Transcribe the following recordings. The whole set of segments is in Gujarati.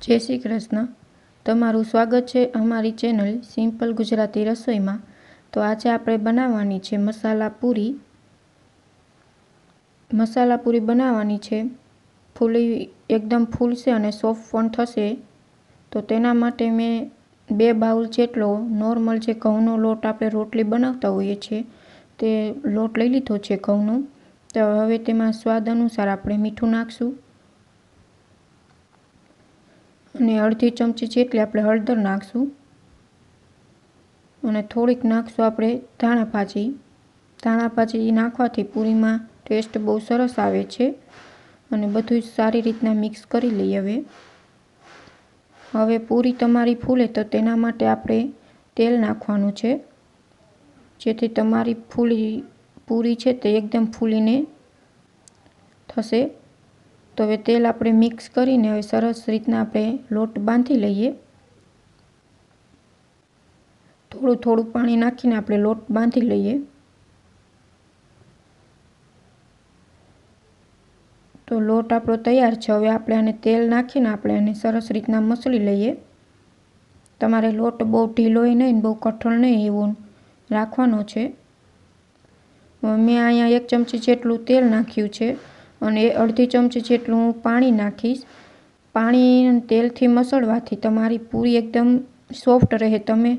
જય શ્રી કૃષ્ણ. તમારું સ્વાગત છે અમારી ચેનલ સિમ્પલ ગુજરાતી રસોઈમાં. તો આજે આપણે બનાવવાની છે મસાલા પૂરી. મસાલા પૂરી બનાવવાની છે. ફૂલી એકદમ ફૂલશે અને સોફ્ટ પણ થશે. તો તેના માટે મેં 2 બાઉલ જેટલો નોર્મલ જે ઘઉંનો લોટ આપણે રોટલી બનાવતા હોઈએ છીએ તે લોટ લઈ લીધો છે ઘઉંનો. તો હવે તેમાં સ્વાદ અનુસાર આપણે મીઠું નાખશું અને અડધી ચમચી જેટલી આપણે હળદર નાખશું અને થોડીક નાખશું આપણે ધાણા ભાજી. ધાણા ભાજી નાખવાથી પૂરીમાં ટેસ્ટ બહુ સરસ આવે છે અને બધું જ સારી રીતના મિક્સ કરી લઈએ. હવે પૂરી તમારી ફૂલે તો તેના માટે આપણે તેલ નાખવાનું છે, જેથી તમારી પૂરી છે તે એકદમ ફૂલીને થશે. તો હવે તેલ આપણે મિક્સ કરીને હવે સરસ રીતના આપણે લોટ બાંધી લઈએ. થોડું થોડું પાણી નાખીને આપણે લોટ બાંધી લઈએ. તો લોટ આપણો તૈયાર છે. હવે આપણે આને તેલ નાખીને આપણે આને સરસ રીતના મસળી લઈએ. તમારે લોટ બહુ ઢીલોય નહીં, બહુ કઠણ નહીં એવું રાખવાનો છે. મેં અહીંયા 1 ચમચી જેટલું તેલ નાખ્યું છે અને અડધી ચમચી જેટલું હું પાણી નાખીશ. પાણી તેલથી મસળવાથી તમારી પૂરી એકદમ સોફ્ટ રહે. તમે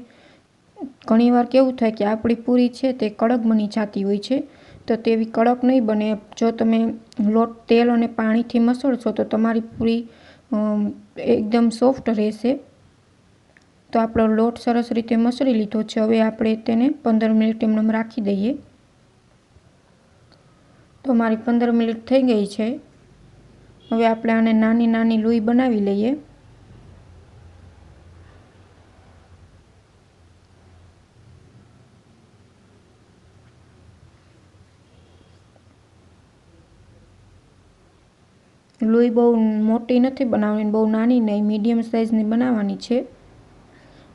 ઘણીવાર કેવું થાય કે આપણી પૂરી છે તે કડક બની જતી હોય છે, તો તેવી કડક નહીં બને. જો તમે લોટ તેલ અને પાણીથી મસળશો તો તમારી પૂરી એકદમ સોફ્ટ રહેશે. તો આપણો લોટ સરસ રીતે મસળી લીધો છે. હવે આપણે તેને 15 મિનિટ એમને રાખી દઈએ. તો મારી 15 મિનિટ થઈ ગઈ છે. હવે આપણે આને નાની નાની લોઈ બનાવી લઈએ. લોઈ બહુ મોટી નથી બનાવવાની, બહુ નાની નહીં, મીડિયમ સાઇઝની બનાવવાની છે.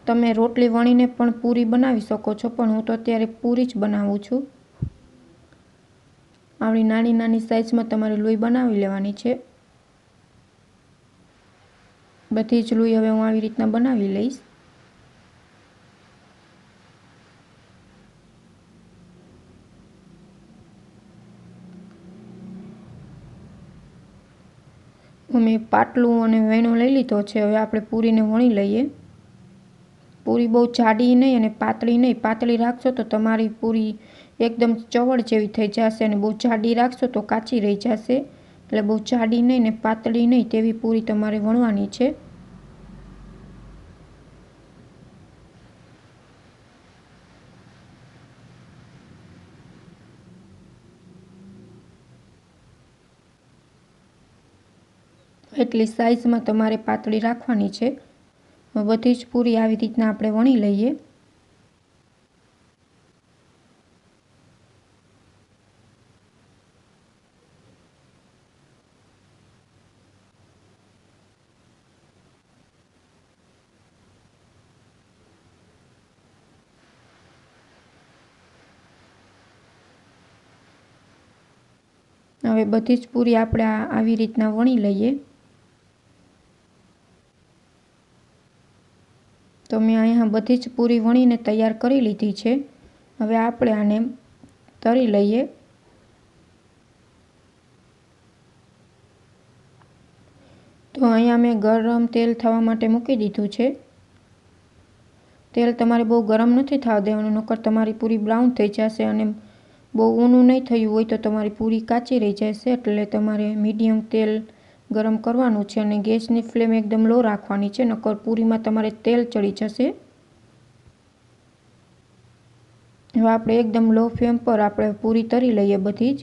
તમે રોટલી વણીને પણ પૂરી બનાવી શકો છો, પણ હું તો અત્યારે પૂરી જ બનાવું છું. આવી નાની નાની સાઇઝમાં તમારે લોઈ બનાવી લેવાની છે. બધી જ લોઈ હવે હું આવી રીતના બનાવી લઈશ. મેં પાટલું અને વેણો લઈ લીધો છે. હવે આપણે પૂરીને વણી લઈએ. પૂરી બહુ જાડી નહીં અને પાતળી નહીં. પાતળી રાખશો તો તમારી પૂરી એકદમ ચવડ જેવી થઈ જશે અને બહુ જાડી રાખશો તો કાચી રહી જશે. એટલે બહુ જાડી નહીં ને પાતળી નહીં તેવી પૂરી તમારે વણવાની છે. એટલી સાઇઝમાં તમારે પાતળી રાખવાની છે. બધી જ પૂરી આવી રીતના આપણે વણી લઈએ. હવે બધી જ પૂરી આપણે આવી રીતના વણી લઈએ. તો મેં અહીંયા બધી જ પૂરી વણીને તૈયાર કરી લીધી છે. હવે આપણે આને તળી લઈએ. તો અહીંયા મેં ગરમ તેલ થવા માટે મૂકી દીધું છે. તેલ તમારે બહુ ગરમ નથી થવા દેવાનું, નકર તમારી પૂરી બ્રાઉન થઈ જશે અને બહુ ઊનું નહીં થયું હોય તો તમારી પૂરી કાચી રહી જશે. એટલે તમારે મીડિયમ તેલ ગરમ કરવાનું છે અને ગેસની ફ્લેમ એકદમ લો રાખવાની છે, નકર પૂરીમાં તમારે તેલ ચડી જશે. હવે આપણે એકદમ લો ફ્લેમ પર આપણે પૂરી તળી લઈએ બધી જ.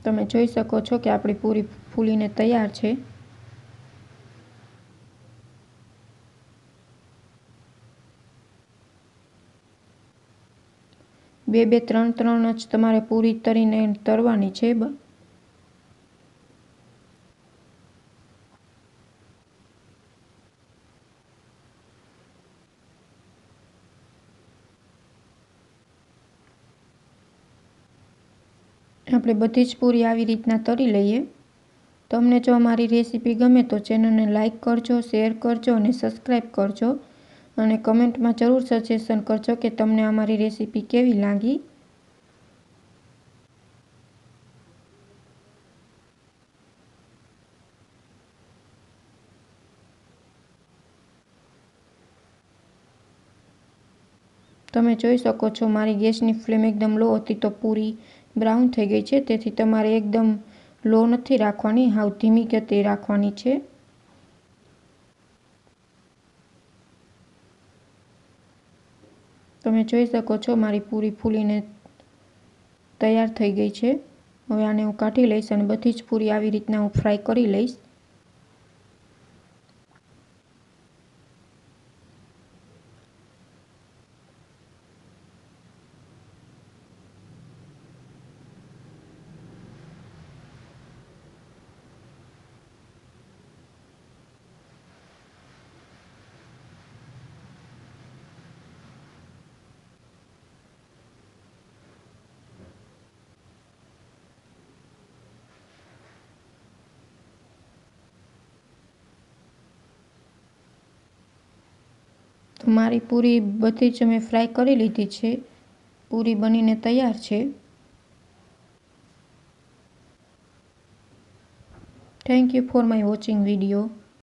તમે જોઈ શકો છો કે આપણી પૂરી ફૂલીને તૈયાર છે. બે ત્રણ જ તમારે પૂરી તળીને તળવાની છે. આપણે બધી જ પૂરી આવી રીતના તળી લઈએ। તમને જો અમારી રેસીપી ગમે તો ચેનલને લાઇક કરજો, શેર કરજો અને સબસ્ક્રાઈબ કરજો અને કમેન્ટમાં જરૂર સજેશન કરજો કે તમને અમારી રેસીપી કેવી લાગી। તમે જોઈ શકો છો મારી ગેસની ફ્લેમ એકદમ લો હતી તો પૂરી બ્રાઉન થઈ ગઈ છે, તેથી તમારે એકદમ લો નથી રાખવાની, હાવ ધીમી ગતિએ રાખવાની છે। તમે જોઈ શકો છો મારી પૂરી ફૂલીને તૈયાર થઈ ગઈ છે। હવે આને હું કાઢી લઈશ અને બધી જ પૂરી આવી રીતના હું ફ્રાય કરી લઈશ। તો મારી પૂરી બધી જ મેં ફ્રાય કરી લીધી છે, પૂરી બનીને તૈયાર છે। Thank you for my watching video.